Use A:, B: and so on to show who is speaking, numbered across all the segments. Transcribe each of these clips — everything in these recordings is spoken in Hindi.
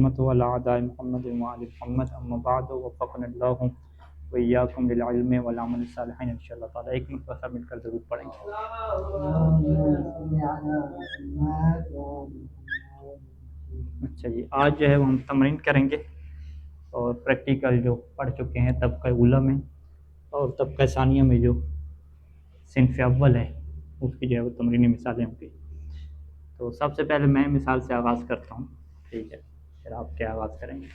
A: मोहम्मद अम्मा बाद वफ़क़नल्लाहु व इय्याकुम लिल इल्मि वल अमल सालिह इंशाअल्लाह ताला। एक मरतबा सब मिलकर ज़रूर पढ़ेंगे। अच्छा जी, आज जो है वो हम तमरीन करेंगे और प्रैक्टिकल जो पढ़ चुके हैं तबका उला में और तबका सानिया में जो सिन्फ़ अव्वल है उसकी जो है वो तमरीनी मिसालें होंगी। तो सबसे पहले मैं मिसाल से आगाज़ करता हूँ, ठीक है, फिर आप क्या आगाज़ करेंगे।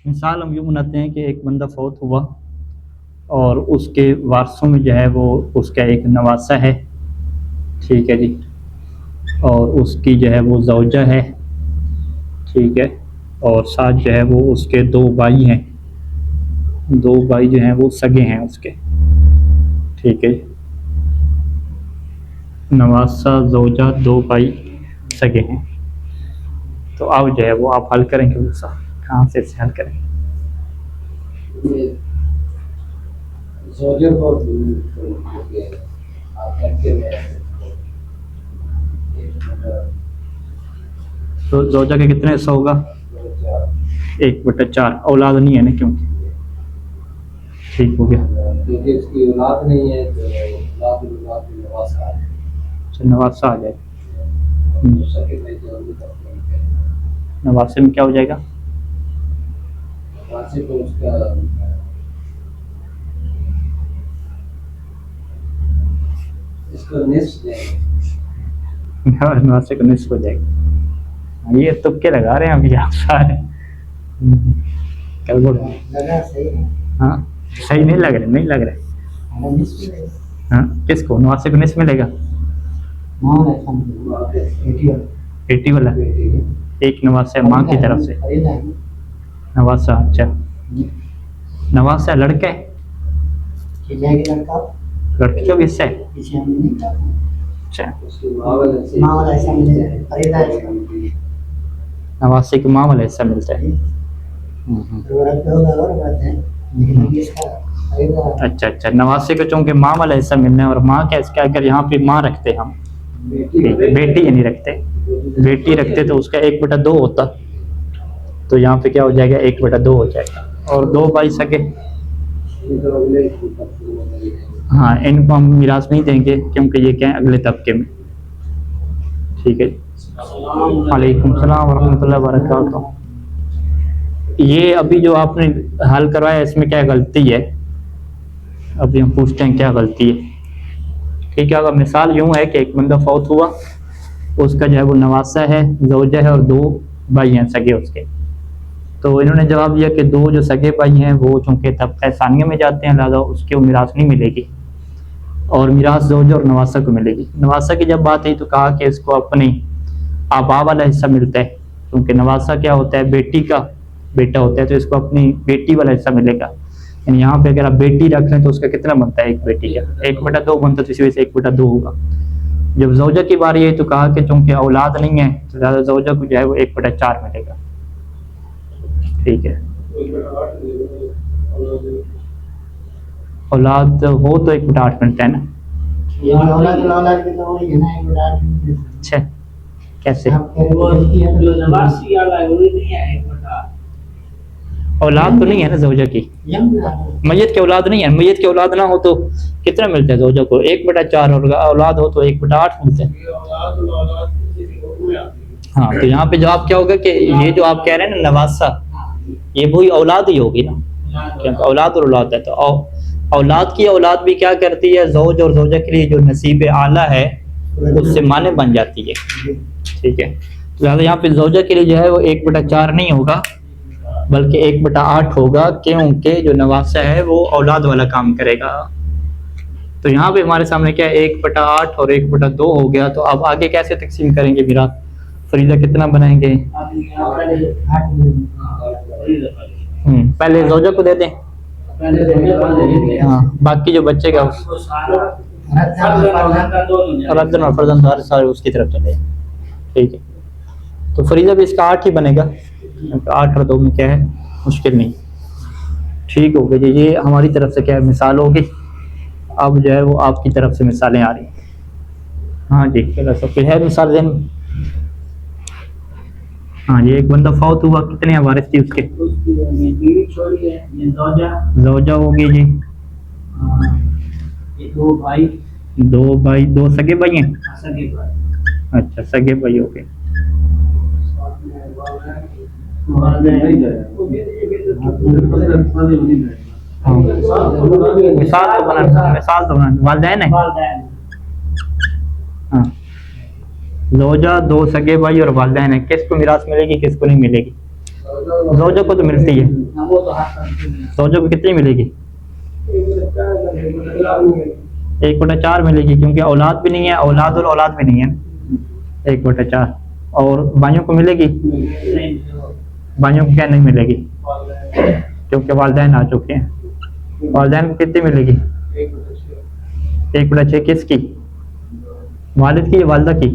A: मिसाल हम यूँ बनाते हैं कि एक बंदा फौत हुआ और उसके वारसों में जो है वो उसका एक नवासा है, ठीक है जी, और उसकी जो है वो ज़ौजा है, ठीक है, और साथ जो है वो उसके दो भाई हैं, दो भाई जो हैं वो सगे हैं उसके, ठीक है, नवासा ज़ौजा दो भाई सगे हैं। तो आप जो है वो आप हल करेंगे, उसका कहाँ से हल करेंगे। तो ज़ौजा के कितने हिस्सा होगा? 1/4। औलाद नहीं है ना, क्योंकि ठीक हो गया, क्योंकि उसकी औलाद नहीं है तो नवासा आ जाए। नवासे में क्या हो जाएगा? नवासे को निस्फ हो जाएगा। ये तुक्के लगा रहे हैं अभी आप सारे। कल बोलो हाँ, सही नहीं लग रहे, नहीं लग रहे। हाँ, किसको? नवासे को निस्फ मिलेगा? 80 वाला एक नवासा माँ की तरफ से नवासा। अच्छा, नवासा लड़का है, लड़की का भी हिस्सा है। अच्छा, नवासे को माँ वाला हिस्सा मिलता है। अच्छा अच्छा, नवासे को चूंकि माँ वाला हिस्सा मिलना है और माँ का इसका अगर यहाँ पे माँ रखते हम, बेटी ये नहीं रखते, बेटी रखते तो उसका 1/2 होता, तो यहाँ पे क्या हो जाएगा? 1/2 हो जाएगा। और दो भाई सके, हाँ, इनको हम मिरास नहीं देंगे क्योंकि ये क्या है? अगले तबके में, ठीक है। वालेकुम सलाम व रहमतुल्लाहि व बरकातहू। ये अभी जो आपने हल करवाया इसमें क्या गलती है? अभी हम पूछते हैं क्या गलती है, ठीक है। अगर मिसाल यूँ है कि एक बंदा फौत हुआ, उसका जो है वो नवासा है, ज़ौजा है और दो भाई हैं सगे उसके। तो इन्होंने जवाब दिया कि दो जो सगे भाई हैं वो चूँकि तबका सानिया में जाते हैं, लिहाजा उसको मिरास नहीं मिलेगी और मिरास ज़ौजा और नवासा को मिलेगी। नवासा की जब बात आई तो कहा कि इसको अपनी आबा वाला हिस्सा मिलता है, क्योंकि नवासा क्या होता है? बेटी का बेटा होता है, तो इसको अपनी बेटी वाला हिस्सा मिलेगा। यानी यहाँ पे अगर आप बेटी रख लें तो उसका कितना बनता है? एक बेटी का 1/2 बनता है, तो इसी वजह से 1/2 होगा। जब ज़ौजा की बारी आई तो कहा कि चूंकि औलाद नहीं है तो ज़्यादा ज़ौजा को जो है वो 1/4 मिलेगा, ठीक है। औलाद हो तो 1/8 मिलता है ना। अच्छा, कैसे? औलाद तो नहीं है ना ज़ौजा की, मैयत की औलाद नहीं है। मैयत की औलाद ना हो तो कितना मिलता है ज़ौजा को? 1/4, और औलाद हो तो 1/8 मिलता है। हाँ, तो यहाँ पे जवाब क्या होगा कि ये जो आप कह रहे हैं ना नवासा, ये वही औलाद ही होगी ना, क्योंकि औलाद और औलाद है। तो औलाद की औलाद भी क्या करती है? ज़ौज और ज़ौजा के लिए जो नसीब आला है उससे माने बन जाती है, ठीक है। तो यहाँ पे ज़ौजा के लिए जो है वो 1/4 नहीं होगा बल्कि 1/8 होगा, क्योंकि जो नवासा है वो औलाद वाला काम करेगा। तो यहाँ पे हमारे सामने क्या है? 1/8 और 1/2 हो गया। तो अब आगे कैसे तकसीम करेंगे? मेरा फरीदा कितना बनाएंगे? पहले ज़ौजा को दे दें, हाँ, बाकी जो बचेगा रद्दन और फर्जन सारे उसकी तरफ चले, ठीक है। तो फरीदा भी इसका 8 ही बनेगा, 8 और 2 में क्या है? मुश्किल नहीं, ठीक हो गया। ये हमारी तरफ से क्या है? मिसाल होगी। अब जो है वो आपकी तरफ से मिसालें आ रही हैं। हाँ जी, चलो, सब है मिसाल दें। हाँ ये एक बंदा फौत हुआ, कितने हैं वारिस थी उसके?
B: बीवी छोड़ी है, ये
A: ज़ौजा होगी जी।
B: ये दो भाई,
A: दो सगे भाई हैं?
B: सगे भाई।
A: अच्छा सगे भाई हो गए। मिसाल तो बना वालिदैन है। हाँ ज़ौजा, दो सगे भाई और वालिदैन है, किसको मिरास मिलेगी किसको नहीं मिलेगी? ज़ौजा को तो मिलती है। ज़ौजा को कितनी मिलेगी? 1/4 मिलेगी, क्योंकि औलाद भी नहीं है, औलाद और औलाद भी नहीं है। 1/4। और भाइयों को मिलेगी? भाइयों को क्या नहीं मिलेगी? क्योंकि वालिदैन आ चुके हैं। वालिदैन को कितनी मिलेगी? 1/6 किसकी? वालिद की या वालिदा की?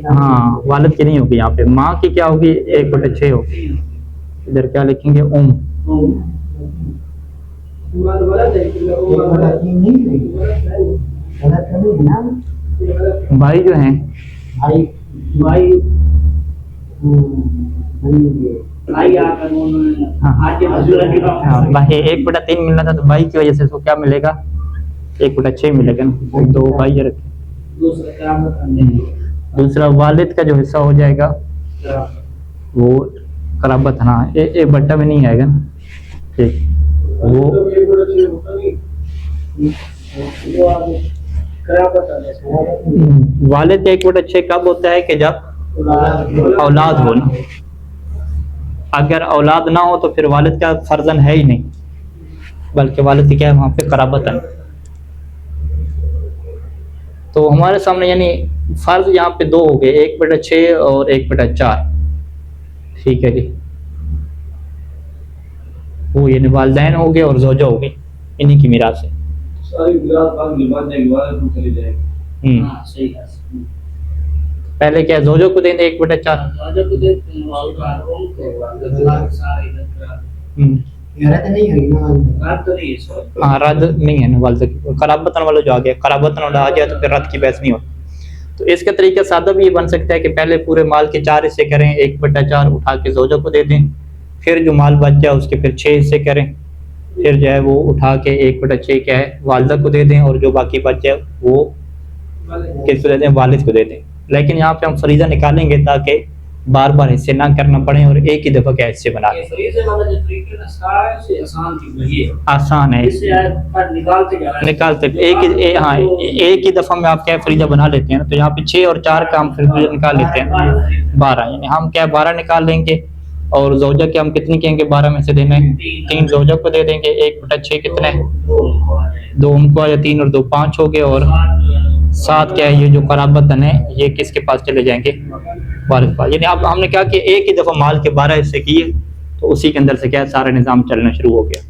A: हाँ वालिद की नहीं होगी यहाँ पे। माँ की क्या होगी? 1/6 होगी। इधर क्या लिखेंगे? भाई जो हैं
B: भाई
A: भाई 1/3 मिलना था, तो भाई की वजह से उसको क्या मिलेगा? 1/6 मिलेगा ना। दो भाई रखे। दूसरा वालिद का जो हिस्सा हो जाएगा वो कराबत, हाँ एक बट्टा में नहीं आएगा ना। ठीक वो वालिद का 1/6 कब होता है? कि जब औलाद हो ना। अगर औलाद ना हो तो फिर वालिद का फर्जन है ही नहीं, बल्कि वालिद की क्या है वहाँ पे कराबत है। तो हमारे सामने यानी फर्ज यहाँ पे दो हो गए, 1/6 और 1/4। ठीक है जी, वो यानी वालिदैन हो गए और ज़ौजा हो गई, इन्हीं की मीरास है।
B: सारी मीरास बाद में बन जाएगी, वालिद को चली जाएगी। हाँ सही है।
A: पहले क्या ज़ौजा को देंगे 1/4?
B: ज़ौजा को देते हैं, वालिद सारे
A: रद्द नहीं हुई ना? हाँ रद्द नहीं है ना वालिद की। कराबतन वाला जो आ गया, कराबतन वाला आ गया तो फिर रद्द की बहस नहीं होती। तो इसका तरीका सादा भी ये बन सकता है कि पहले पूरे माल के 4 हिस्से करें, 1/4 उठा के ज़ौजा को दे दें, फिर जो माल बच जाए उसके फिर 6 हिस्से करें, फिर जो है वो उठा के 1/6 क्या है वालिदा को दे दें, और जो बाकी बच जाए वो किसको दे दें? वालिद को दे दें। लेकिन यहाँ पे हम फरीजा निकालेंगे ताकि बार बार हिस्से ना करना पड़े और एक ही दफा क्या हिस्से बना लें। आसान है, निकालते एक ही दफा में आप क्या फरीजा बना लेते हैं ना। तो यहाँ पे 6 और 4 का हम फरीजा निकाल लेते हैं 12, यानी हम क्या 12 निकाल लेंगे। और ज़ौजा के हम कितनी कहेंगे 12 में से देना है? 3 ज़ौजा को दे देंगे। 1/6 कितना है? 2 उनको आया, 3 और 2 5 हो गए, और 7 क्या है? ये जो कराबतन है ये किसके पास चले जाएंगे? वालिद पास। यानी अब हमने क्या किया, एक ही दफ़ा माल के 12 हिस्से किए, तो उसी के अंदर से क्या सारा निज़ाम चलना शुरू हो गया।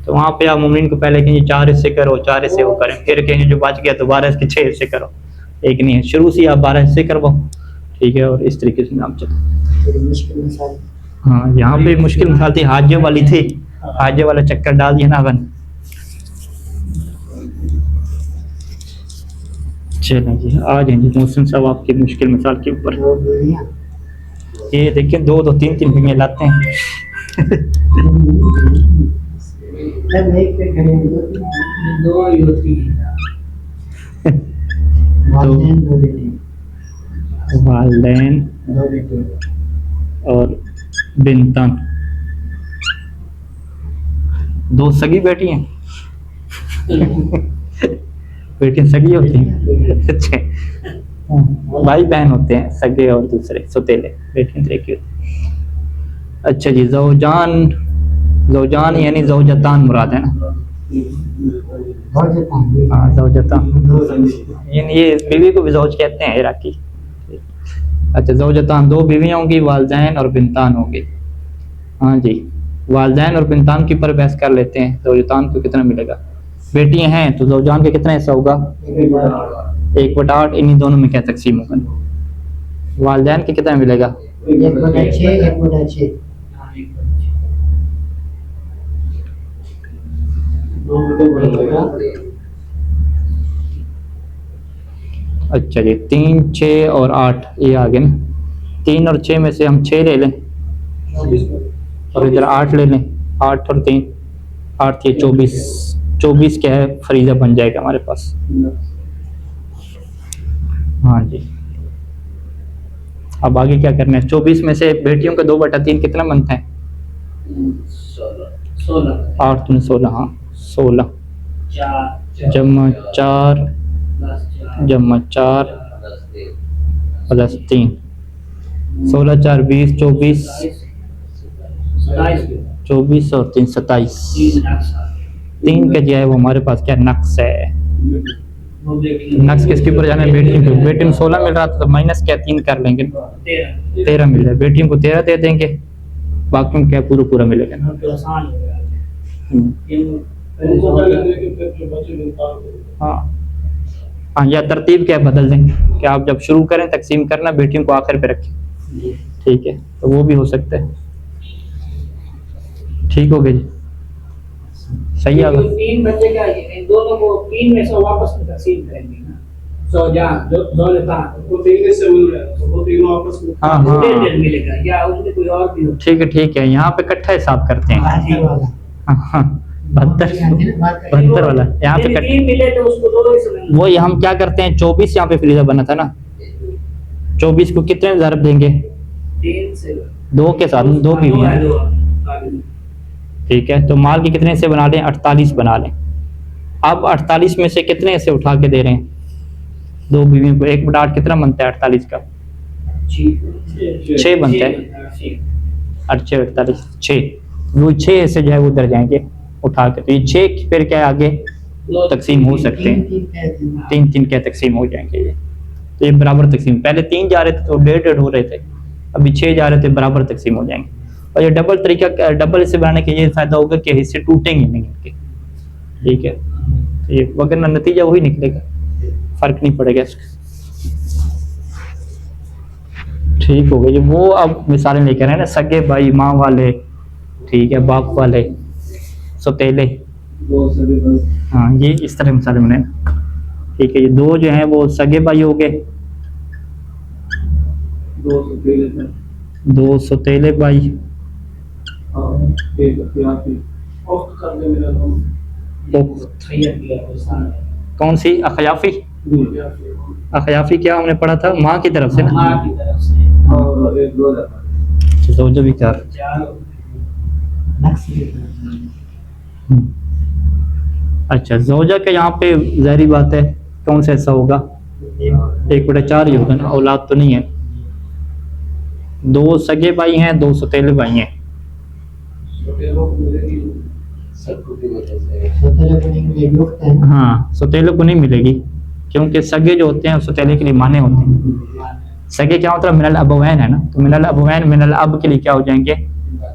A: तो वहाँ पे आप मुमिन को पहले कहेंगे 4 हिस्से करो, 4 हिस्से वो करें, फिर कहेंगे जो बच गया तो 12 इसके 6 हिस्से करो। एक नहीं है, शुरू से आप 12 हिस्से करवाओ। ठीक है, और इस तरीके से नाम चलता। हाँ यहाँ पे मुश्किल मिसाल थी, हाजे वाली थी, हाजे वाला चक्कर डाल दिया ना अपन। चलें जी, आ जाएंगे मोहसिन साहब आपकी मुश्किल मिसाल के ऊपर। ये देखिए 2 3 फिंगे लाते हैं। वालिदैन और बिनतान, 2 सगी बेटी हैं। बेटियां सगी होती हैं? अच्छे भाई बहन होते हैं सगे, और दूसरे सौतेले, बेटियां तो एक ही होती हैं। अच्छा जी, ज़ौजान यानी ज़ौजतान मुराद है ना? हाँ ज़ौजतान, यानी ये बीवी को भी ज़ौज कहते हैं इराकी। अच्छा ज़ौजतान, 2 बीवियाँ होंगी, वालिदैन और बिनतान होंगी। हाँ जी, वालिदैन और बिनतान के ऊपर बहस कर लेते हैं। ज़ौजतान को कितना मिलेगा? बेटियां हैं तो ज़ौजान का कितना हिस्सा होगा? 1/8, इन्हीं दोनों में क्या तकसीम होगा? वालिदैन के कितना मिलेगा?
B: 1/6।
A: अच्छा जी, 3, 6 और 8 ये आ गए ना। 3 और 6 में से हम 6 ले लें और इधर 8 ले लें। 8 और 3, 8 ये 24। 24 क्या है, फरीजा बन जाएगा हमारे पास। हाँ जी, अब आगे क्या करना है? 24 में से बेटियों का 2/3 कितना बनता है?
B: 16
A: 8 दूनी 16, हाँ 16 जमा 4 जमा 4 प्लस 3, 16 4 20, 24 24 और 3 27। 3 का जो है वो हमारे पास क्या नक्स है। नक्स किसके ऊपर जाना है? बेटियों पे। बेटियों में 16 मिल रहा था तो माइनस क्या 3 कर लेंगे, 13 मिल रहा है। बेटियों को 13 दे देंगे, बाकी क्या पूरा पूरा मिलेगा ना। हाँ हाँ, या तरतीब क्या बदल देंगे कि आप जब शुरू करें तकसीम करना, बेटियों को आखिर पे रखें, ठीक है, तो वो भी हो सकता है। ठीक हो गया जी, सही आ गया।
B: 3 बच्चे का इन दोनों को 3 में से वापस में तकसीम करेंगे ना। जो लेता वो 3 में से मिल रहा है तो वो तीनों आपस में
A: हाँ हाँ
B: मिलेगा या उसमें कोई और भी हो।
A: ठीक है, यहाँ पे इकट्ठा हिसाब करते हैं। हाँ 72 वाला यहाँ पे
B: 3 मिले तो उसको दो ही समझ।
A: वो हम क्या करते हैं, 24 यहाँ पे फरीजा बना था ना, 24 को कितने में ज़रब देंगे?
B: 3 से
A: 2 के साथ, 2 बीवी हैं, ठीक है। तो माल के कितने से बना लें? 48 बना लें। अब 48 में से कितने से उठा के दे रहे हैं? 2 बीवियों को। 1/8 कितना बनता है 48 का? 6 बनता है। 8 48 6, वो 6 से जो है वो उधर जाएंगे उठा के। तो ये 6 फिर क्या आगे तकसीम हो सकते हैं, 3 क्या तकसीम हो जाएंगे ये। तो ये बराबर तकसीम, पहले 3 जा रहे थे तो 1.5 हो रहे थे, अभी 6 जा रहे थे, बराबर तकसीम हो जाएंगे। और ये डबल तरीका, डबल हिस्से बनाने के ये फायदा होगा कि हिस्से टूटेंगे नहीं इनके, ठीक है। तो ये वगरना नतीजा वही निकलेगा, फर्क नहीं पड़ेगा इसका। ठीक हो गया। वो अब मिसालें लेकर आए ना, सगे भाई, माँ वाले, ठीक है, बाप वाले, सौतेले, हाँ ये इस तरह मिसालें बनाए, ठीक है। ये 2 जो हैं वो सगे भाई हो गए, 2 सौतेले भाई, कौन सी? अखयाफी। अखयाफी क्या हमने पढ़ा था? माँ की तरफ से ना, तो जो भी क्या। अच्छा, जोजा का यहाँ पे ज़ाहिरी बात है कौन सा ऐसा होगा? 1/4 ही होगा ना, औलाद तो नहीं है। 2 सगे भाई हैं, 2 सौतेले भाई हैं। हाँ, सौतेले को नहीं मिलेगी क्योंकि सगे जो होते हैं सौतेले के लिए माने होते हैं। सगे क्या होता है? मिनल अबवैन है ना, तो मिनल अबवैन मिनल अब के लिए क्या हो जाएंगे?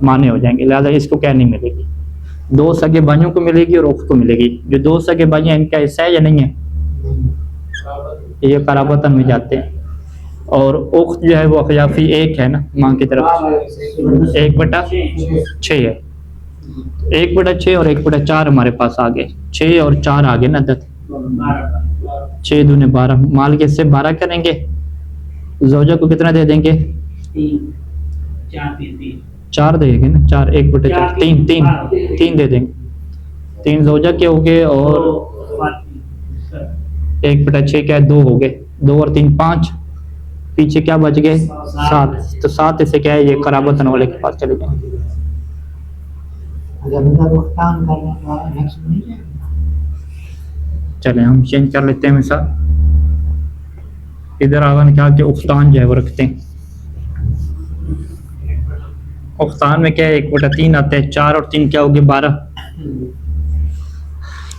A: माने हो जाएंगे, लिहाजा इसको क्या नहीं मिलेगी। 2 सगे भाइयों को मिलेगी और उख्त को मिलेगी। जो 2 सगे भाई हैं इनका हिस्सा है या नहीं है? ये कराबतन में जाते हैं। और उख्त जो है वो अखयाफी 1 है ना, माँ की तरफ 1/6 है। 1/6 और 1/4 हमारे पास आ गए, 6 और 4 आ गए ना, 6 दूने 12। माल के से 12 करेंगे, जोजा को कितना दे देंगे? 4 देंगे ना, 4 1/4 3 दे देंगे। 3 जोजा के हो गए और 1/6 क्या है? 2 हो गए। 2 और 3 5, पीछे क्या बच गए? 7। तो 7 इससे क्या है? ये कराबतन वाले के पास चले जाएंगे। चले हम चेंज कर लेते हैं मिसाल। इधर आगे क्या कि उख्तान जो है वो रखते हैं। उख्तान में क्या है? 1/3 आता है। 4 और 3 क्या हो गए? 12,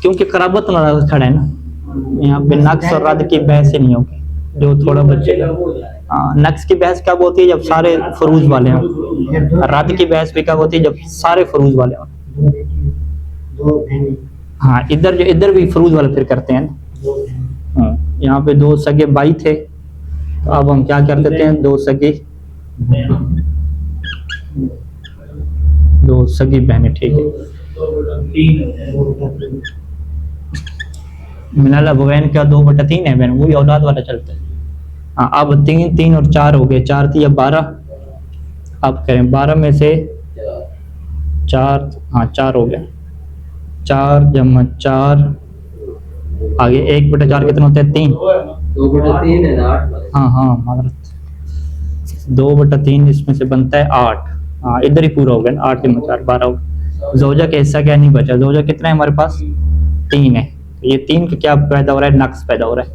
A: क्योंकि कराबत वाला खड़ा है ना, यहाँ पे नक्स और रद की बहस ही नहीं होगी। जो थोड़ा बचेगा, नक्स की बहस कब होती है? जब सारे फरूज वाले हों। रद की बहस भी कब होती है? जब सारे फरूज वाले हों। हाँ, इधर भी फरूज वाले फिर करते हैं ना। यहाँ पे 2 सगे भाई थे, तो अब हम क्या कर देते हैं? 2 सगी बहनें, ठीक है। मिनल अबवैन का 2/3 है बहन, वही औलाद वाला चलता है। हाँ अब 3 और 4 हो गए, 4 थी अब 12। अब करें 12 में से 4, हाँ 4 हो गया, 4 जमा 4 आगे 1/4 कितना होता है 3।
C: 2/3 है ना 8।
A: हाँ हाँ मादरत 2/3 इसमें से बनता है 8। हाँ इधर ही पूरा हो गया, 8 जमा 4 12 हो गया। जोजा का हिस्सा क्या नहीं बचा, जोजा कितना है हमारे पास 3 है। तो ये 3 का क्या पैदा हो रहा है, नक्स पैदा हो रहा है।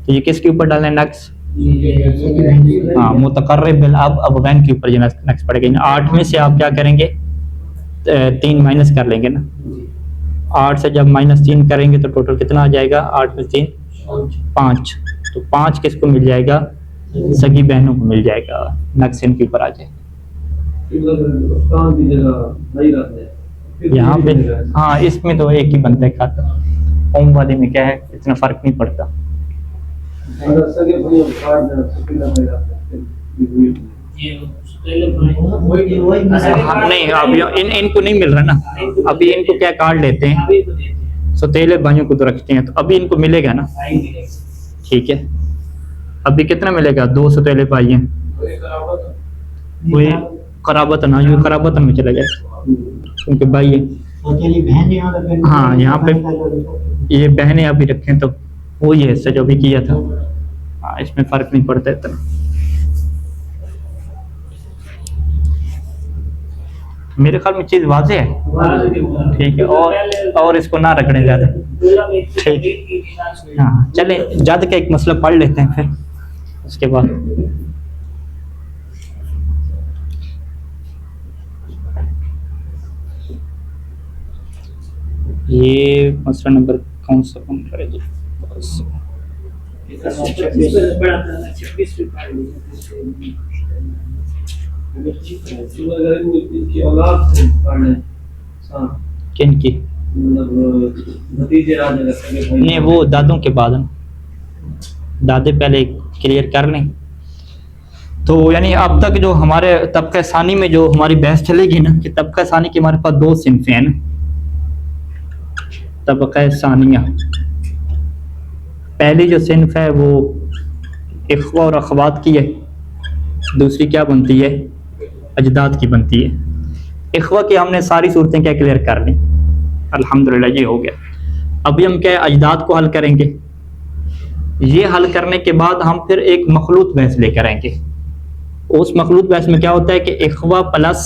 A: तो ये किसके ऊपर डालना है नक्स, हाँ मुतकर्रिब बिल अब वैन के ऊपर ये नक्स पड़ेगा। 8 में से आप क्या करेंगे 3 माइनस कर लेंगे ना, 8 से जब -3 करेंगे तो टोटल कितना आ जाएगा, 8 में 3 5। तो 5 किसको मिल जाएगा, सगी बहनों को मिल जाएगा, नक्स इनके ऊपर आ जाएगा। यहाँ पे हाँ इसमें तो एक ही बनता है खाता, ओम वाले में क्या है इतना फर्क नहीं पड़ता। हाँ, नहीं अब इनको नहीं मिल रहा ना, अभी इनको क्या कार्ड लेते हैं, सौतेले भाइयों को तो रखते हैं, तो अभी इनको मिलेगा ना। ठीक है अभी कितना मिलेगा, 2 सौतेले भाई हैं, कोई कराबत ना, ये कराबत में चला जाए उनके भाई है। हाँ यहाँ पे ये बहनें अभी रखें तो वो ये हिस्सा जो भी किया था, हाँ इसमें फर्क नहीं पड़ता इतना। मेरे ख्याल में चीज वाज़ेह है, ठीक है, और इसको ना रखने ज्यादा, ठीक। हाँ चले जद का एक मसला पढ़ लेते हैं फिर उसके बाद। ये मसला नंबर कौन सा कौन करेगी, किन की नहीं, वो दादों के बाद ना, दादे पहले क्लियर कर लें। तो यानी अब तक जो हमारे तबका सानी में जो हमारी बहस चलेगी ना, कि तबका सानी की हमारे पास 2 सिनफे हैं ना, तबका सानिया पहली जो सिनफ है वो इख्वा और अखवात की है, दूसरी क्या बनती है अजदाद की बनती है। इख्वा की हमने सारी सूरतें क्या क्लियर कर ली, अल्हम्दुलिल्लाह ये हो गया। अभी हम क्या अजदाद को हल करेंगे, ये हल करने के बाद हम फिर एक मखलूत बहस लेकर आएंगे। उस मखलूत बहस में क्या होता है कि इख्वा प्लस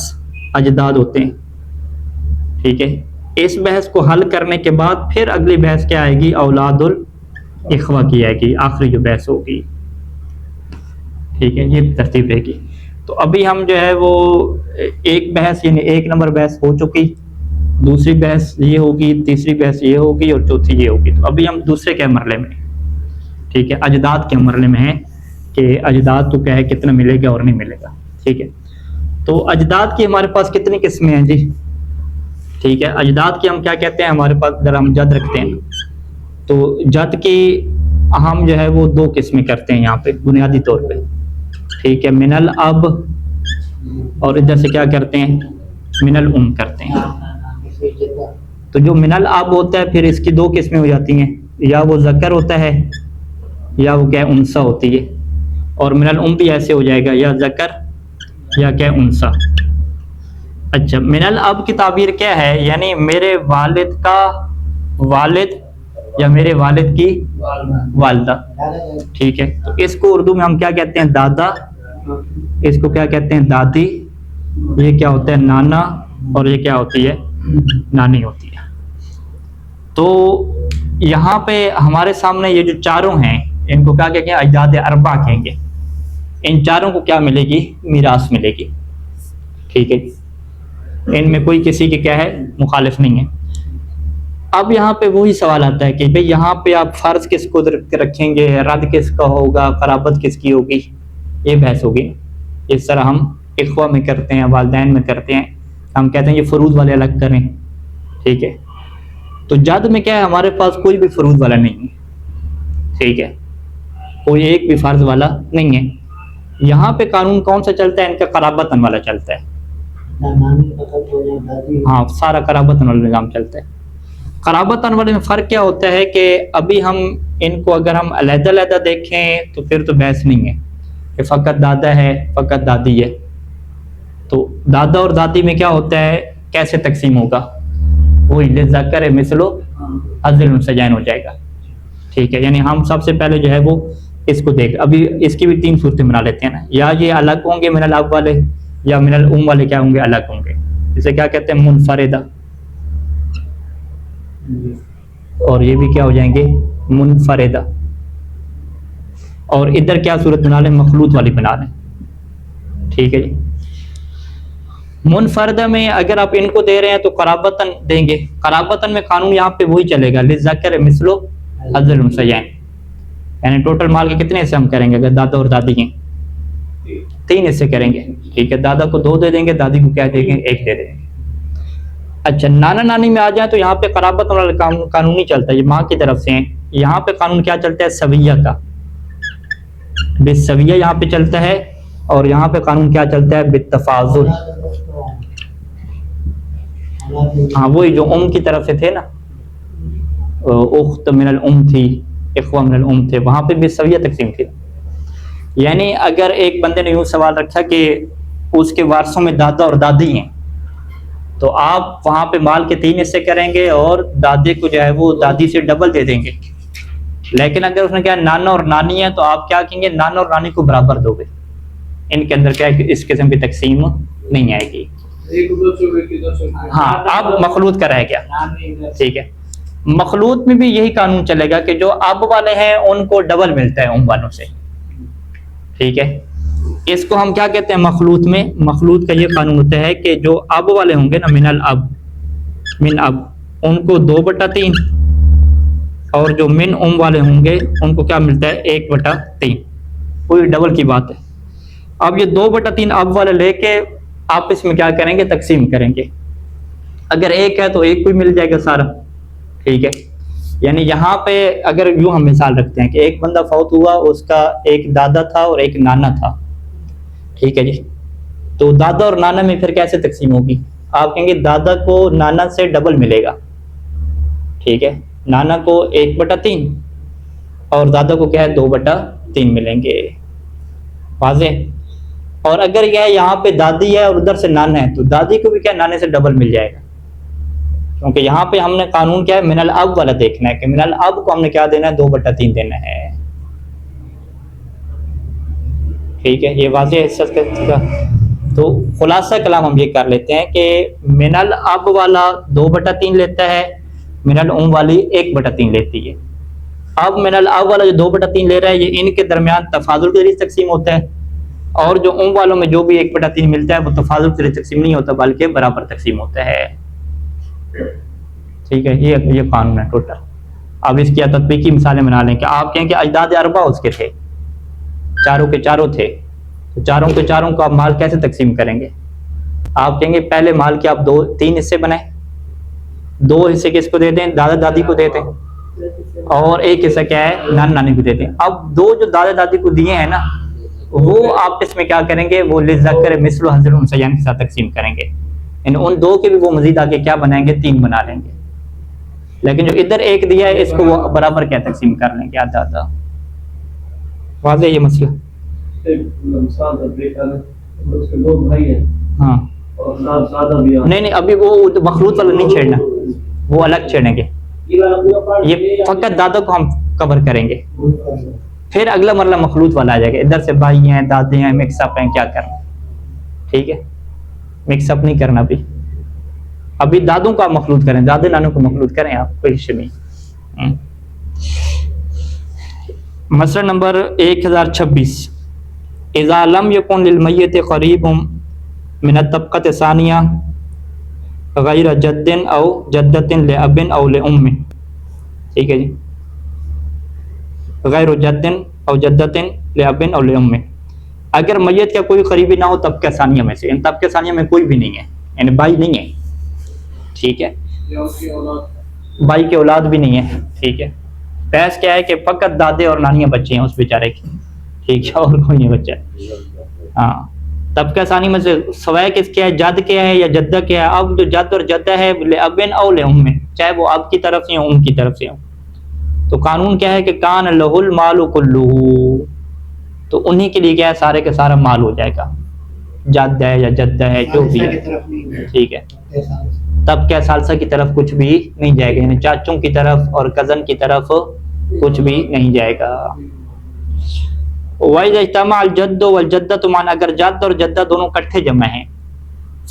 A: अजदाद होते हैं, ठीक है। इस बहस को हल करने के बाद फिर अगली बहस क्या आएगी, औलादुल इख्वा की आएगी, आखिरी जो बहस होगी, ठीक है, ये तरतीब रहेगी। तो अभी हम जो है वो एक बहस यानी 1 नंबर बहस हो चुकी, दूसरी बहस ये होगी, तीसरी बहस ये होगी और चौथी ये होगी। तो अभी हम दूसरे के मरले में, ठीक है, अजदाद के मरले में है कि अजदाद तो क्या है कितना मिलेगा और नहीं मिलेगा, ठीक है। तो अजदाद की हमारे पास कितनी किस्में हैं जी, ठीक है। अजदाद की हम क्या कहते हैं, हमारे पास जरा हम जद रखते हैं, तो जद की हम जो है वो 2 किस्में करते हैं यहाँ पे बुनियादी तौर पे, ठीक है। मिनल अब और इधर से क्या करते हैं, मिनल उम करते हैं। तो जो मिनल अब होता है फिर इसकी 2 किस्में हो जाती हैं, या वो ज़कर होता है या वो क्या उनसा होती है, और मिनल उम भी ऐसे हो जाएगा, या ज़कर या क्या उनसा। अच्छा मिनल अब की ताबीर क्या है, यानी मेरे वालिद का वालिद या मेरे वालिद की वालदा, ठीक है। तो इसको उर्दू में हम क्या कहते हैं, दादा, इसको क्या कहते हैं दादी, ये क्या होता है नाना, और ये क्या होती है नानी होती है। तो यहाँ पे हमारे सामने ये जो चारों हैं इनको क्या कहेंगे, अजदाद अरबा कहेंगे। इन चारों को क्या मिलेगी, मीरास मिलेगी, ठीक है। इनमें कोई किसी के क्या है मुखालिफ नहीं है। अब यहाँ पे वही सवाल आता है कि भाई यहाँ पे आप फर्ज किसको रखेंगे, रद्द किसका होगा, खराबत किसकी होगी, ये बहस होगी। इस तरह हम इख्वा में करते हैं, वालिदैन में करते हैं, हम कहते हैं ये फरूद वाले अलग करें, ठीक है। तो जद में क्या है, हमारे पास कोई भी फरूद वाला नहीं है, ठीक है, कोई एक भी फर्ज वाला नहीं है। यहाँ पे कानून कौन सा चलता है, इनका कराबतन वाला चलता है, हाँ सारा कराबतन वाला निज़ाम चलता है। क़राबतन वाले में फ़र्क क्या होता है कि अभी हम इनको अगर हम अलग-अलग देखें तो फिर तो बहस नहीं है कि फ़कत दादा है फ़कत दादी है। तो दादा और दादी में क्या होता है, कैसे तकसीम होगा, वही लिज़्ज़कर मिस्लु हज़्ज़िल उन्सयैन हो जाएगा। ठीक है, यानी हम सबसे पहले जो है वो इसको देख, अभी इसकी भी 3 सूरतें बना लेते हैं ना, या ये अलग होंगे मिनल अब वाले, या मिनल उम वाले क्या होंगे, अलग होंगे। इसे क्या कहते हैं, मुनफरिदा, और ये भी क्या हो जाएंगे, मुनफरिदा। और इधर क्या सूरत बना लें, मखलूत वाली बना लें। ठीक है जी, मुनफरदा में अगर आप इनको दे रहे हैं तो क़राबतन देंगे। क़राबतन में कानून यहाँ पे वही चलेगा, लिज़्ज़कर मिस्लु हज़्ज़िल उन्सयैन, यानी टोटल माल के कितने हिस्से हम करेंगे, अगर दादा और दादी हैं 3 हिस्से करेंगे। ठीक है, दादा को 2 दे देंगे, दादी को क्या देंगे, 1 दे देंगे। अच्छा, नाना नानी में आ जाए तो यहाँ पे क़राबत वाला कानून नहीं चलता, ये माँ की तरफ से है। यहाँ पे कानून क्या चलता है, सविया का, बिसविया यहाँ पे चलता है। और यहाँ पे कानून क्या चलता है, बित्तफाजुल। हाँ, वही जो उम की तरफ से थे ना, उख्त मिनल उम थी, इख्वा मिनल उम थे, वहाँ पे बिसविया तकसीम थी। यानी अगर एक बंदे ने यूँ सवाल रखा कि उसके वारसों में दादा और दादी हैं, तो आप वहाँ पे माल के 3 हिस्से करेंगे और दादे को जो है वो दादी से डबल दे देंगे। लेकिन अगर उसने क्या नाना और नानी है तो आप क्या कहेंगे, नाना और नानी को बराबर दोगे। इनके अंदर क्या है, इस किस्म की तकसीम नहीं आएगी। हाँ, अब मखलूत का रह गया। ठीक है, मखलूत में भी यही कानून चलेगा कि जो अब वाले हैं उनको डबल मिलता है उम वालों से। ठीक है, इसको हम क्या कहते हैं, मखलूत में, मखलूत का ये कानून होता है कि जो अब वाले होंगे ना, मिनल अब, मिन अब, उनको 2/3, और जो मिन उम वाले होंगे उनको क्या मिलता है, 1/3। कोई डबल की बात है। अब ये 2/3 अब वाले लेके आप इसमें क्या करेंगे, तकसीम करेंगे। अगर 1 है तो 1 को ही मिल जाएगा सारा। ठीक है, यानी यहाँ पे अगर यूँ हम मिसाल रखते हैं कि एक बंदा फौत हुआ, उसका एक दादा था और एक नाना था। ठीक है जी, तो दादा और नाना में फिर कैसे तकसीम होगी, आप कहेंगे दादा को नाना से डबल मिलेगा। ठीक है, नाना को 1/3 और दादा को क्या है, 2/3 मिलेंगे। वाज़ेह। और अगर यह यहाँ पे दादी है और उधर से नाना है तो दादी को भी क्या नाने से डबल मिल जाएगा, क्योंकि यहाँ पे हमने कानून क्या है, मिनल अब वाला देखना है कि मिनल अब को हमने क्या देना है, 2/3 देना है। ठीक है, ये वाज़ेह है हिस्सा का। तो खुलासा कलाम हम ये कर लेते हैं कि मिनल अब वाला 2/3 लेता है, मिनल उम वाली 1/3 लेती है। अब मिनल अब वाला जो 2/3 ले रहा है, ये इनके दरमियान तफाजुल के जरिए तकसीम होता है, और जो उम वालों में जो भी 1/3 मिलता है वो तफाजुल के जरिए तकसीम नहीं होता, बल्कि बराबर तकसीम होता है। ठीक है, ये कानून है टोटल। अब इसकी तत्बीकी मिसालें बना लें कि आप कहें कि अजदाद अरबा उसके थे, चारों के चारों थे, तो चारों के चारों को आप माल कैसे तकसीम करेंगे। आप कहेंगे पहले माल के आप 3 हिस्से बनाएं, 2 हिस्से किसको दे दें, दादा दादी को दे दें, और 1 हिस्सा क्या है, नाना नानी को दे दें। अब 2 जो दादा दादी को दिए हैं ना, वो आप इसमें क्या करेंगे, वो लिज़्ज़कर मिस्लु हज़्ज़िल उन्सयैन के साथ तकसीम करेंगे। यानी उन 2 के भी वो मजीद आगे क्या बनाएंगे, 3 बना लेंगे। लेकिन जो इधर 1 दिया है इसको वो बराबर क्या तकसीम कर लेंगे, आधा आधा। वाज़ेह ये मसला।
C: उसके 2 भाई हैं,
A: हाँ,
C: और दादा भी है।
A: नहीं अभी वो मखलूत वाला नहीं छेड़ना, वो अलग छेड़ेंगे। ये फकत दादा को हम कवर करेंगे, फिर अगला मरला मखलूत वाला आ जाएगा। इधर से भाई हैं, दादे हैं, मिक्सअप हैं, क्या करना। ठीक है, मिक्सअप नहीं करना। अभी दादों को आप मखलूत करें, दादे नानों को मखलूत करें आप, कोई इश्यू नहीं। मसला नंबर 1026, इज़ा लम यकुन लिल मय्यत क़रीबुम मिन तबक़त सानिया गैर जद्दिन औ जद्दतिन ले अबिन औ ले उम्मिन। ठीक है जी, गैर जद्दिन और जद्दतिन ले अबिन और ले उम्मिन। अगर मैयत का कोई करीबी ना हो तबक़ा सानिया में से, इन तबक़ा सानिया में कोई भी नहीं है, यानी भाई नहीं है। ठीक है, भाई की औलाद भी नहीं है। ठीक है, बहस क्या है कि फकत दादे और नानियाँ बच्चे हैं उस बेचारे की। ठीक है, और कोई नहीं बच्चा। हाँ, तबका सानी में से सवाए किसके है, जद क्या है या जद्दा क्या है। अब जो जद और जद्दा है अबिन औ ले उम्मिन, चाहे वो अब की तरफ से हो उम की तरफ से हो, तो कानून क्या है कि कान लहुल मालु कुल्लुहु, तो उन्हीं के लिए क्या है, सारे के सारा माल हो जाएगा, जद है या जद्दा है जो भी है, ठीक है। तब क्या सालसा की तरफ कुछ भी नहीं जाएगा, यानी चाचों की तरफ और कजन की तरफ कुछ भी नहीं जाएगा। वइज़्तमाअल जद्दु वल जद्दतु मान, अगर जद और जद्दा दोनों इकट्ठे जमा हैं,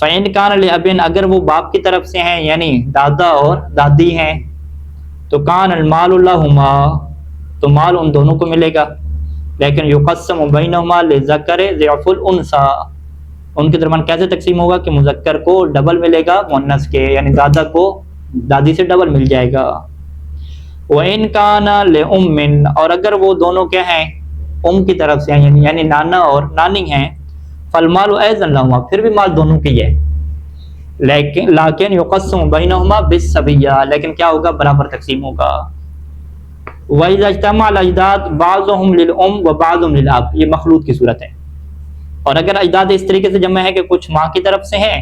A: फ़इन कान लिअबिन, अगर वो बाप की तरफ से हैं यानी दादा और दादी हैं, तो कान अल मालु लहुमा, तो माल उन दोनों को मिलेगा। लेकिन युक़स्समु बैनहुमा लिज़करि ज़िअफ़ुल उन्सा, उनके दरमियान कैसे तकसीम होगा कि मुज़क्कर को डबल मिलेगा मुअन्नस के, यानी दादा को दादी से डबल मिल जाएगा। व इन काना लिउम्मिन, और अगर वो दोनों क्या हैं, उम की तरफ से हैं, यानी नाना और नानी हैं, फलमालु ऐज़न लहुमा, फिर भी माल दोनों की है। लेकिन युक़स्समु बैनहुमा बिस्सबिय्या, लेकिन क्या होगा, बराबर तकसीम होगा। वइज़ा इज्तमअल अजदाद बाज़ुहुम लिल उम व बाज़ुहुम लिल अब, ये मखलूत की सूरत है। और अगर अजदाद इस तरीके से जमा है कि कुछ माँ की तरफ से हैं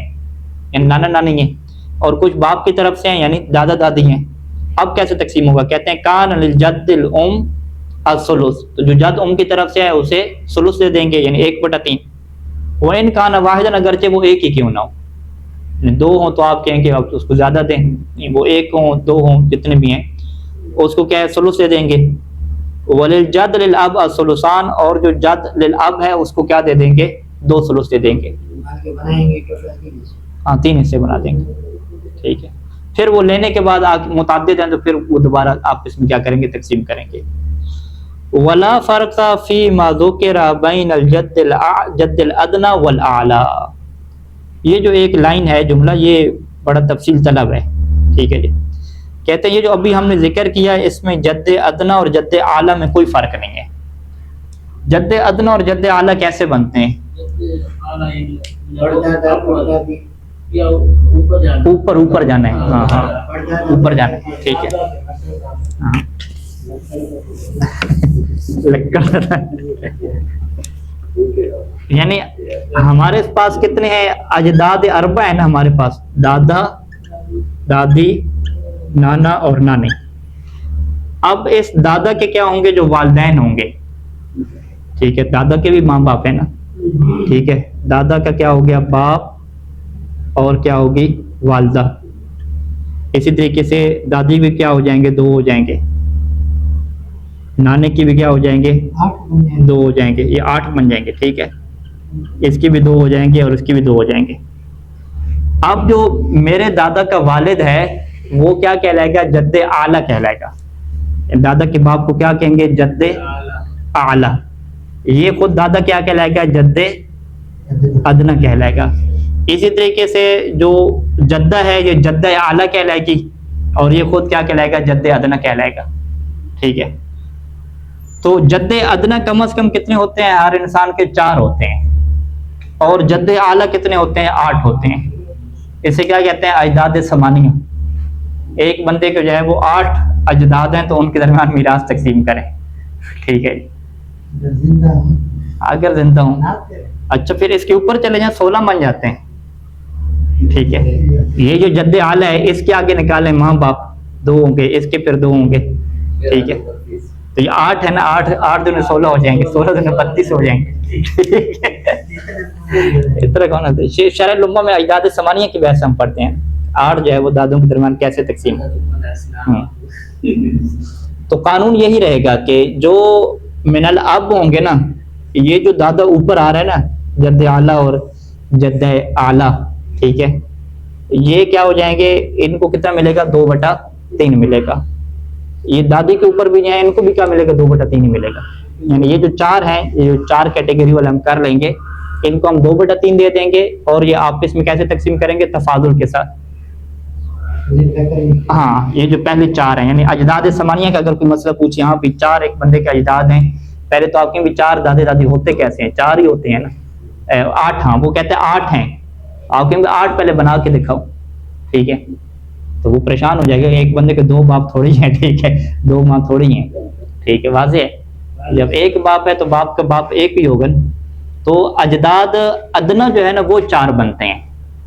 A: यानी नाना नानी हैं, और कुछ बाप की तरफ से हैं यानी दादा दादी हैं, अब कैसे तकसीम होगा, कहते हैं कान लिल जद्दिल उम अस्सुलुस, तो जो जद उम की तरफ से है उसे सुलुस दे देंगे, यानी 1/3। व इन कान वाहिदन, अगरचे वो एक ही क्यों ना हो, दो हों तो आप कहेंगे अब उसको ज्यादा दें, वो एक हो दो हों जितने भी हैं उसको क्या है, सुलुस दे देंगे। वलिल जद लिल अब असुलुसान, और जो जद लिल अब है उसको क्या दे देंगे, 2 सुलुस दे देंगे, हाँ 3 हिस्से बना देंगे, ठीक है। फिर वो लेने के बाद मुताद्दिद हैं तो फिर वो दोबारा आप इसमें क्या करेंगे, तकसीम करेंगे। वला फर्क़ फी मा ज़ुकिरा बैन अल जद्दिल अदना वल आला, ये जो एक लाइन है जुमला, ये बड़ा तफसील तलब है, ठीक है जी। कहते हैं ये जो अभी हमने जिक्र किया है इसमें जद्दे अदना और जद्दे आला में कोई फर्क नहीं है। जद्दे अदना और जद्दे आला कैसे बनते हैं, ऊपर ऊपर जाना है, हाँ हाँ ऊपर जाना है, ठीक है, हाँ यानी हमारे पास कितने हैं, अजदाद अरबा है ना हमारे पास, दादा दादी नाना और नानी। अब इस दादा के क्या होंगे, जो वालिदैन होंगे, ठीक है, दादा के भी माँ बाप है ना, ठीक है, दादा का क्या हो गया, बाप, और क्या होगी, वालदा। इसी तरीके से दादी भी क्या हो जाएंगे, 2 हो जाएंगे, नाने की भी क्या हो जाएंगे, 2 हो जाएंगे, ये 8 बन जाएंगे, ठीक है, इसकी भी 2 हो जाएंगे और इसकी भी 2 हो जाएंगे। अब जो मेरे दादा का वालिद है वो क्या कहलाएगा, जद्दे आला कहलाएगा। दादा के बाप को क्या कहेंगे, जद्दे आला। ये खुद दादा क्या कहलाएगा, जद्दे अदना कहलाएगा। इसी तरीके से जो जद्दा है ये जद्दा आला कहलाएगी, और ये खुद क्या कहलाएगा, जद्दे अदना कहलाएगा, ठीक है। तो जद्दे अदना कम से कम कितने होते हैं, हर इंसान के 4 होते हैं, और जद्दे आला कितने होते हैं, 8 होते हैं। इसे क्या कहते हैं, अजदाद समानिया। एक बंदे के जो है वो 8 अजदाद हैं, तो उनके दरमियान मीरास तकसीम करें, ठीक है। अगर जिंदा हूं, अच्छा फिर इसके ऊपर चले जाएं, 16 बन जाते हैं, ठीक है। ये जो जद्दे आला है इसके आगे निकालें माँ बाप, 2 होंगे, इसके फिर 2 होंगे, ठीक है। तो ये 8 है ना, 8 दूनी 16 हो जाएंगे, 16 दूनी 32 हो जाएंगे, ठीक है। इस तरह कौन है, शरह लुम्मा में अजदाद समानिया की बहस हम पढ़ते हैं, 8 जो है वो दादों के दरमियान कैसे तकसीम। तो कानून यही रहेगा कि जो मिनल अब होंगे ना, ये जो दादा ऊपर आ रहा है ना, जद्दे आला और जद्दे आला, ठीक है, ये क्या हो जाएंगे, इनको कितना मिलेगा, 2/3 मिलेगा। ये दादी के ऊपर भी हैं, इनको भी क्या मिलेगा, 2/3 ही मिलेगा। यानी ये जो 4 हैं, ये जो 4 कैटेगरी वाले हम कर लेंगे, इनको हम 2/3 दे देंगे, और ये आपस में कैसे तकसीम करेंगे, तफाजुल के साथ। हाँ, ये जो पहले 4 हैं, यानी अजदाद समानिया का अगर कोई मसला पूछे, यहाँ भी 4 एक बंदे के अजदाद हैं, पहले तो आपके भी 4 दादे दादी होते कैसे हैं, 4 ही होते हैं ना, 8, हाँ वो कहते हैं 8 हैं, आपके 8 पहले बना के दिखाओ, ठीक है। तो वो परेशान हो जाएगा, एक बंदे के 2 बाप थोड़ी हैं, ठीक है, 2 माँ थोड़ी हैं, ठीक है, वाज़ेह है। जब एक बाप है तो बाप का बाप एक ही होगा, तो अजदाद अदना जो है ना वो 4 बनते हैं,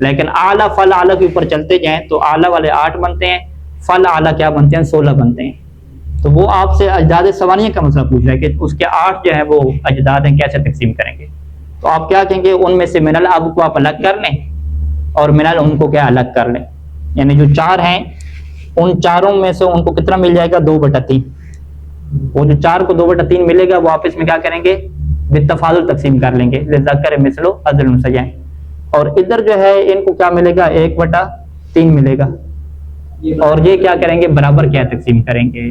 A: लेकिन आला फल आला के ऊपर चलते जाएं तो आला वाले 8 बनते हैं, फल आला क्या बनते हैं 16 बनते हैं। तो वो आपसे अजदाद सवानिया का मसला पूछ रहा है कि उसके 8 जो है वो अजदाद हैं, कैसे तकसीम करेंगे। तो आप क्या कहेंगे, उनमें से मिनल अब को आप अलग कर लें और मिनल उनको क्या अलग कर लें, यानी जो 4 हैं उन चारों में से उनको कितना मिल जाएगा 2/3। वो जो 4 को 2/3 मिलेगा वो आपस में क्या करेंगे बितफाजुल तकसीम कर लेंगे, लिज़कर मिसलो अज़ल मुसजाएं। और इधर जो है इनको क्या मिलेगा 1/3 मिलेगा, और ये क्या करेंगे बराबर क्या तकसीम करेंगे।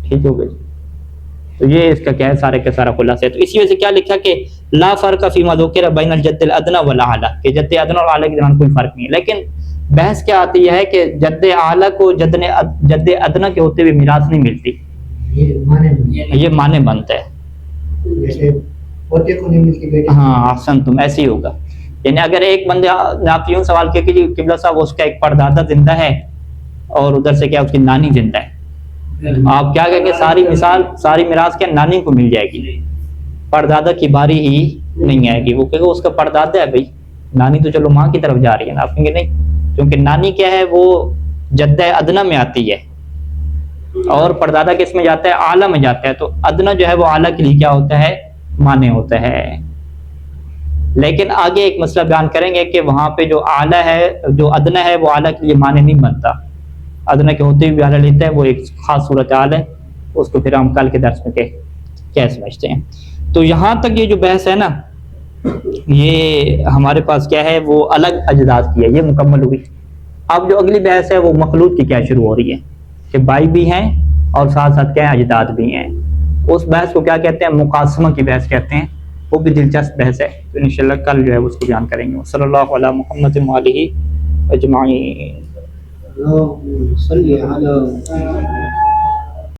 A: ठीक हो गई। तो ये इसका क्या है सारे का सारा खुलासा है। तो इसी वजह से क्या लिखा कि ला फर्क फीमा ज़ुकिर बैनल जद्दिल अदना वल आला, कि जद्द अदना और आला के दरमियान कोई फर्क नहीं है। लेकिन बहस क्या आती है कि जद्द आला को जद्द अदना के होते हुए मीरास नहीं मिलती, ये माने बनता है।
D: जैसे पोते को नहीं मिलती बेटे।
A: हाँ अहसन, तुम ऐसे ही होगा। यानी अगर एक बंदे ने आप यूं सवाल किया कि जी किबला साहब उसका एक परदादा जिंदा है और उधर से क्या उसकी नानी जिंदा है, आप क्या कहेंगे सारी मिसाल सारी मिरास क्या नानी को मिल जाएगी, परदादा की बारी ही नहीं आएगी। वो कहेगा उसका परदादा है भाई, नानी तो चलो माँ की तरफ जा रही है ना। आप कहेंगे नहीं, क्योंकि नानी क्या है वो जद्द अदना में आती है और परदादा किस में जाता है आला में जाता है। तो अदना जो है वो आला के लिए क्या होता है माने होता है। लेकिन आगे एक मसला बयान करेंगे कि वहां पे जो आला है जो अदना है वो आला के लिए माने नहीं बनता, अदना के होते हुए आला लेता है, वो एक खास सूरत हाल है, उसको फिर हम कल के दर्स में क्या समझते हैं। तो यहाँ तक ये जो बहस है ना ये हमारे पास क्या है वो अलग अजदाद की है, ये मुकम्मल हुई। अब जो अगली बहस है वो मखलूत की क्या शुरू हो रही है कि भाई भी हैं और साथ साथ क्या है अजदाद भी हैं। उस बहस को क्या कहते हैं मुकासमा की बहस कहते हैं, वो भी दिलचस्प बहस है। तो इंशाल्लाह कल जो है उसको बयान करेंगे। सल्लल्लाहु अलैहि मुहम्मद व आलिहि अजमाइन।